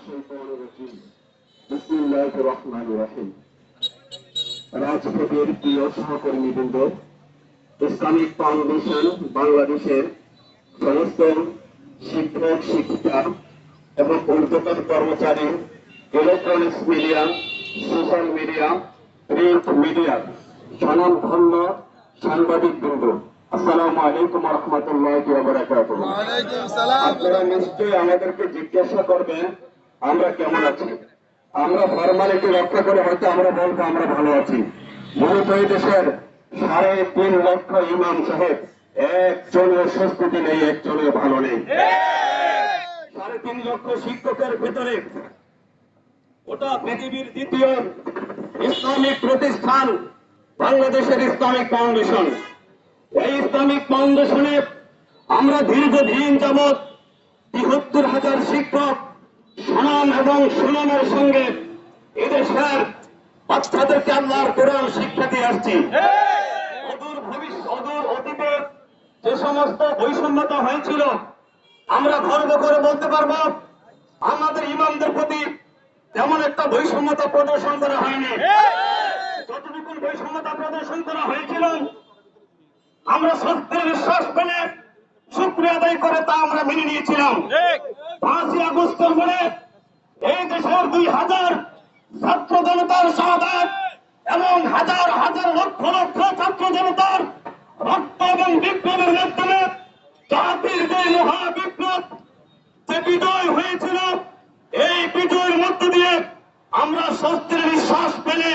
الشيطان الرجيم بسم الله الرحمن الرحيم রাজপথের প্রিয় সহকর্মীবৃন্দ, ইসলামিক ফাউন্ডেশন বাংলাদেশের সমস্ত শিক্ষক শিক্ষিকা এবং ঊর্ধ্বতন কর্মচারী, electronics media, social media, print media, স্বনামধন্য সাংবাদিকবৃন্দ, আসসালামু আলাইকুম রহমতুল্লাহি ওয়া বারাকাতুহু। আপনারা নিশ্চয়ই আমাদেরকে জিজ্ঞাসা করবেন আমরা কেমন আছি। আমরা ফরমালিটি রক্ষা করে হয়তো আমরা বলবো আমরা ভালো আছি। মূলত এই দেশের 3.5 লক্ষ ইমাম সাহেব একজনের স্বস্তি নেই, একজনের ভালো নেই। 3.5 লক্ষ শিক্ষকের ভেতরে ওটা পৃথিবীর দ্বিতীয় ইসলামিক প্রতিষ্ঠান বাংলাদেশের ইসলামিক ফাউন্ডেশন। এই ইসলামিক ফাউন্ডেশনে আমরা দীর্ঘদিন যাবৎ ৭৩,০০০ শিক্ষক সুনাম এবং সুনামের সঙ্গে এদেশের বাচ্চাদেরকে আল্লাহর কোরআন শিক্ষা দিয়ে আসছি। অদূর অতীতে যে সমস্ত বৈষম্যতা হয়েছিল, আমরা গর্ব করে বলতে পারবো আমাদের ইমামদের প্রতি তেমন একটা বৈষম্যতা প্রদর্শন করা হয়নি। যতটুকু বৈষম্যতা প্রদর্শন করা হয়েছিল, আমরা সত্যের বিশ্বাস পেলে শুকরিয়া আদায় করে তা আমরা মেনে নিয়েছিলাম। ৫ই আগস্টের পরে এই দেশের ২,০০০ ছাত্র জনতার শাহাদাত এবং হাজার হাজার লক্ষ লক্ষ ছাত্র জনতার রক্ত এবং বিপ্লবের মাধ্যমে জাতির যে মহা বিপ্লব যে বিজয় হয়েছিল, এই বিজয়ের মধ্য দিয়ে আমরা স্বস্তির নিঃশ্বাস পেলে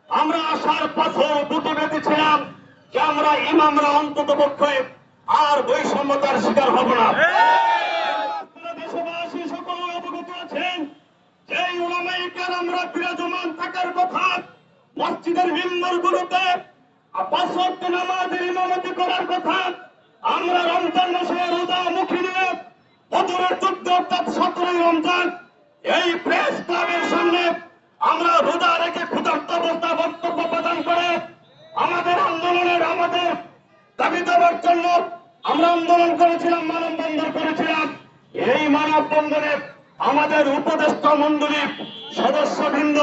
আমরা আশার পথে দুটি বেঁধেছিলাম যে আমরা ইমামরা অন্তত পক্ষে আর বৈষম্যতার শিকার হব না। দেশবাসী সকলে অবগত আছেন যে উলামায়ে কেরামরা বিরাজমান থাকার কথা, মসজিদের মিম্বরগুলোতে ৫ ওয়াক্ত নামাজের ইমামতি করার কথা। আমরা রমজান মাসে রোজা মুখী নিয়ে বছরের ১৪ অর্থাৎ ১৭ই রমজান এই প্রেস ক্লাবের সামনে আমরা রোজা রেখে ক্ষুধার্ত অবস্থা বক্তব্য প্রদান করে আমাদের আন্দোলনের আমাদের দাবি দেওয়ার জন্য আমরা আন্দোলন করেছিলাম, মানববন্ধন করেছিলাম। এই মানববন্ধনে আমাদের উপদেষ্টা মণ্ডলীর সদস্যবৃন্দ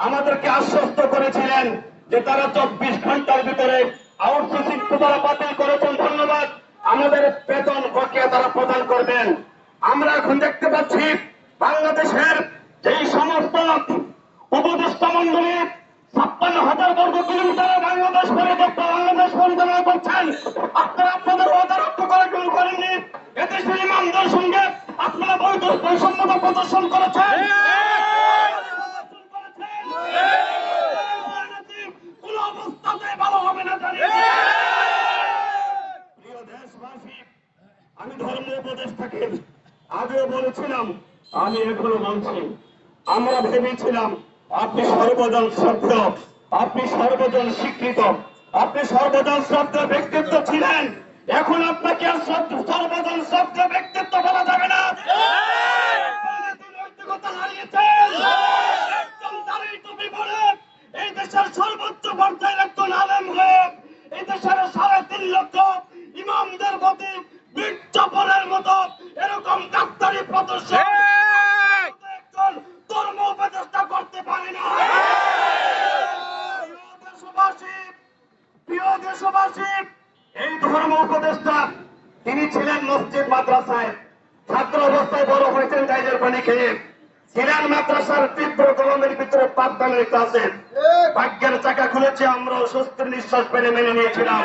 আমাদেরকে আশ্বস্ত করেছিলেন যে তারা ২৪ ঘন্টার ভিতরে আউটসোর্সিং তারা বাতিল করেছেন, ধন্যবাদ, আমাদের বেতন বকেয়া তারা প্রদান করবেন। আমরা এখন দেখতে পাচ্ছি বাংলাদেশের যেই সমস্ত উপদেষ্টা মণ্ডলী ৫৬,০০০ বর্গ কিলোমিটার বাংলাদেশ পরিচালনা করছেন, আপনারা আপনাদের ওয়াদা রক্ষা করা কেউ করেননি। এদেশের ইমামদের সঙ্গে আপনারা বৈষম্যতা প্রদর্শন করেছেন। কোন অবস্থাতে ভালো হবে না জানি। প্রিয় দেশবাসী, আমি ধর্ম উপদেষ্টাকে আগেও বলেছিলাম, আমি এখনো বলছি, আমরা ভেবেছিলাম আপনি সর্বজন শ্রদ্ধ, আপনি সর্বজন স্বীকৃত, আপনি সর্বজন শ্রদ্ধ ব্যক্তিত্ব ছিলেন। এখন আপনাকে আর সর্বজন শ্রদ্ধ ব্যক্তিত্ব বলা যাবে না। নৈতিকতা হারিয়েছেন। একজন দাঁড়িয়ে টুপি পরে এই দেশের সর্বোচ্চ পর্যায়ের একজন আলেম হয়ে এই দেশের ৩.৫ লক্ষ ইমামদের প্রতি বিজ্ঞাপনের মতো এরকম গাদ্দারি প্রদর্শন একজন ধর্ম উপদেষ্টা করতে পারে না। প্রিয় দেশবাসী, এই ধর্ম উপদেষ্টা তিনি ছিলেন মসজিদ মাদ্রাসায়, ছাত্র অবস্থায় বড় হয়েছেন ডাইজের পানি খেয়ে, ছিলেন মাদ্রাসার তীব্র গরমের ভিতরে পাঠদানের ক্লাসে। ভাগ্যের চাকা খুলেছে, আমরা স্বস্তির নিঃশ্বাস পেলে মেনে নিয়েছিলাম।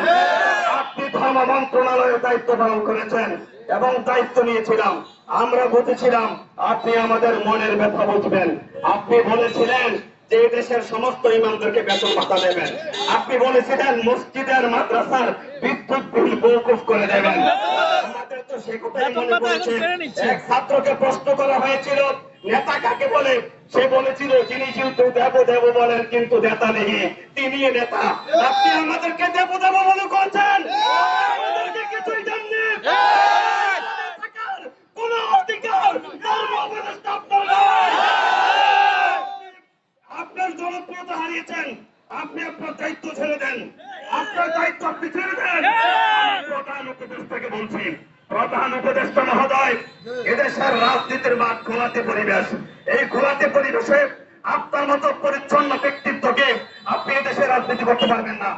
আপনি ধর্ম মন্ত্রণালয়ের দায়িত্ব পালন করেছেন এবং দায়িত্ব নিয়েছিলাম, আমরা বুঝেছিলাম আপনি আমাদের মনের ব্যথা বুঝবেন। আপনি বলেছিলেন যে দেশের সমস্ত ইমামদেরকে বেতন ভাতা দেবেন, আপনি বলেছিলেন মসজিদের মাদ্রাসার বিদ্যুৎ বিল মওকুফ করে দেবেন। আমাদের তো সে কথাই মনে পড়ছে। এক ছাত্রকে প্রশ্ন করা হয়েছিল নেতা কাকে বলে, সে বলেছিল যিনি কিন্তু দেব বলেন কিন্তু নেতা নেই, তিনি নেতা। আপনি আমাদেরকে দেব বলে করছেন, আমাদেরকে কিছুই দেননি। কোন অধিকার ধর্ম উপদেষ্টা আপনার নাই। আপনার জনপ্রিয়তা হারিয়েছেন, আপনি আপনার দায়িত্ব ছেড়ে দেন, আপনার দায়িত্ব আপনি ছেড়ে দেন। প্রধান উপদেষ্টাকে বলছি, প্রধান উপদেষ্টা মহোদয়, এদেশে এদেশের রাজনীতির মাঠ ঘোলাটে পরিবেশ। এই ঘোলাটে পরিবেশে আপনার মতো পরিচ্ছন্ন ব্যক্তিত্বকে আপনি এদেশে রাজনীতি করতে পারবেন না।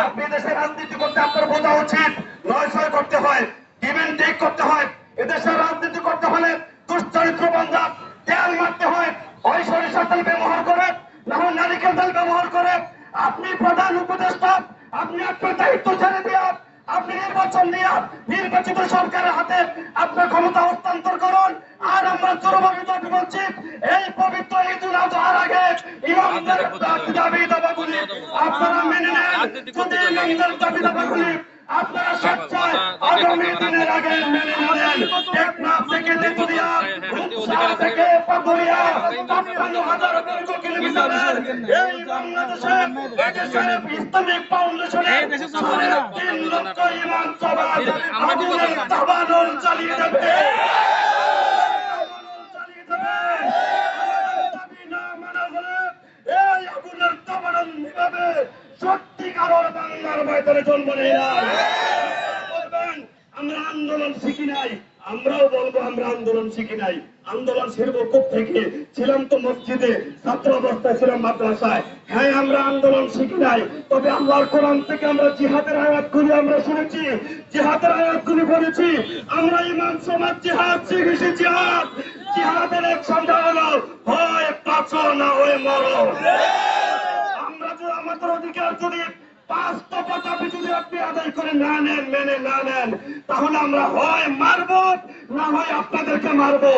আপনি এদেশে রাজনীতি করতে আপনার বোঝা উচিত, নয় ছয় করতে হয়, গিভ এন্ড টেক করতে হয়। এদেশের রাজনীতি করতে হলে দুশ্চরিত্র বান্ধব তেল মারতে হয়, হয় সরিষার তেল ব্যবহার করে, না হয় নারিকেল তেল ব্যবহার করে। আপনি প্রধান উপদেষ্টা, আপনি আপনার দায়িত্ব ছেড়ে দিয়ে আপনি নির্বাচন নিয়ে নির্বাচিত সরকারের হাতে আপনার ক্ষমতা হস্তান্তর করুন। আর আমরা জোরভাবে দাবি করছি, এই পবিত্র ঈদুল আজহার আগে ইমামদের দাবি দাবাগুলি আপনারা মেনে নেন। যদি ইমামদের দাবি দাবাগুলি আপনারা স্বেচ্ছায় আগামী দিনের আগে মেনে নেন, টেকনাফ থেকে তেঁতুলিয়া, রূপসা থেকে পাথরিয়া ৫৫,০০০ বর্গ কিলোমিটারের এই বাংলাদেশে এদেশের ইসলামিক ফাউন্ডেশনের ৩.৫ লক্ষ ইমাম সমাজ আগুনের দাবানল চালিয়ে যাবে। সত্যিকারের বাংলার ময়দানে জন্ম নেই না। আমরা আন্দোলন শিখি নাই, আমরাও বলবো আমরা আন্দোলন শিখি নাই। আন্দোলন শিখবো থেকে ছিলাম তো মসজিদে, ছাত্র অবস্থায় ছিলাম মাদ্রাসায়। হ্যাঁ, আমরা আন্দোলন শিখি নাই, তবে আল্লাহর কোরআন থেকে আমরা জিহাদের আয়াতগুলি আমরা শুনেছি, জিহাদের আয়াতগুলি বলেছি। আমরা ইমাম সমাজ জিহাদ শিখেছি। জিহাদ, জিহাদের এক সংজ্ঞা হলো হয় বাঁচো না হয়ে মরো। আমরা যে আমাদের অধিকার যদি বাস্তবতা যদি আপনি আদায় করে না নেন, মেনে না নেন, তাহলে আমরা হয় মারবো না হয় আপনাদেরকে মারবো।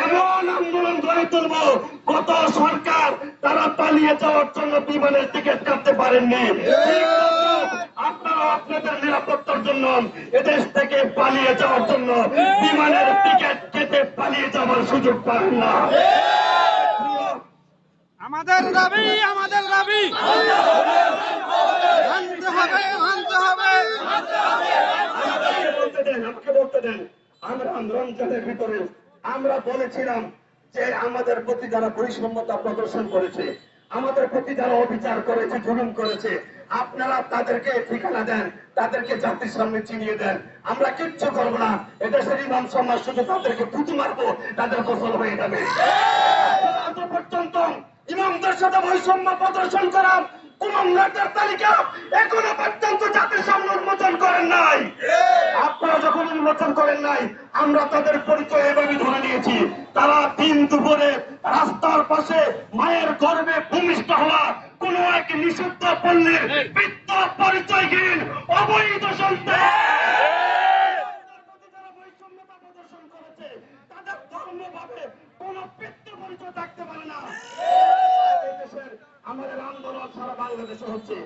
এমন আন্দোলন গড়ে তুলবো, কত সরকার তারা পালিয়ে যাওয়ার জন্য বিমানের টিকিট কাটতে পারেননি। আপনারা আপনাদের নিরাপত্তার জন্য এদেশ থেকে পালিয়ে যাওয়ার জন্য বিমানের টিকিট কেটে পালিয়ে যাওয়ার সুযোগ পাবেন না। আমাদের দাবি, আমাদের দাবি মানতে হবে, মানতে হবে। আমাকে বলতে দেন। আমরা রমজানের ভিতরে আমরা বলেছিলাম যে আমাদের প্রতি যারা বৈষম্যতা প্রদর্শন করেছে, আমাদের প্রতি যারা অবিচার করেছে, জুলুম করেছে, আপনারা তাদেরকে ঠিকানা দেন, তাদেরকে জাতির সামনে চিনিয়ে দেন। আমরা কিচ্ছু করবো না। এদেশের ইমাম সমাজ শুধু তাদেরকে থুতু মারবো, তাদের গোসল হয়ে যাবে। আজ পর্যন্ত ইমামদের সাথে বৈষম্য প্রদর্শন করা কোন নেতার তালিকা এখনো পর্যন্ত জাতির সামনে উন্মোচন করেন নাই। আপনারা যখন উন্মোচন করেন নাই, আমরা তাদের পরিচয় এভাবে ধরে নিয়েছি। তারা দিন দুপুরে রাস্তার পাশে মায়ের গর্ভে ভূমিষ্ঠ হওয়া কোন এক নিষিদ্ধ পল্লীর বৃত্ত পরিচয়হীন অবৈধ সন্তান। বৈষম্যতা প্রদর্শন করেছে, তাদের ধর্মভাবে কোন বৃত্ত পরিচয় থাকতে পারে না। আমাদের আন্দোলন সারা বাংলাদেশে হচ্ছে।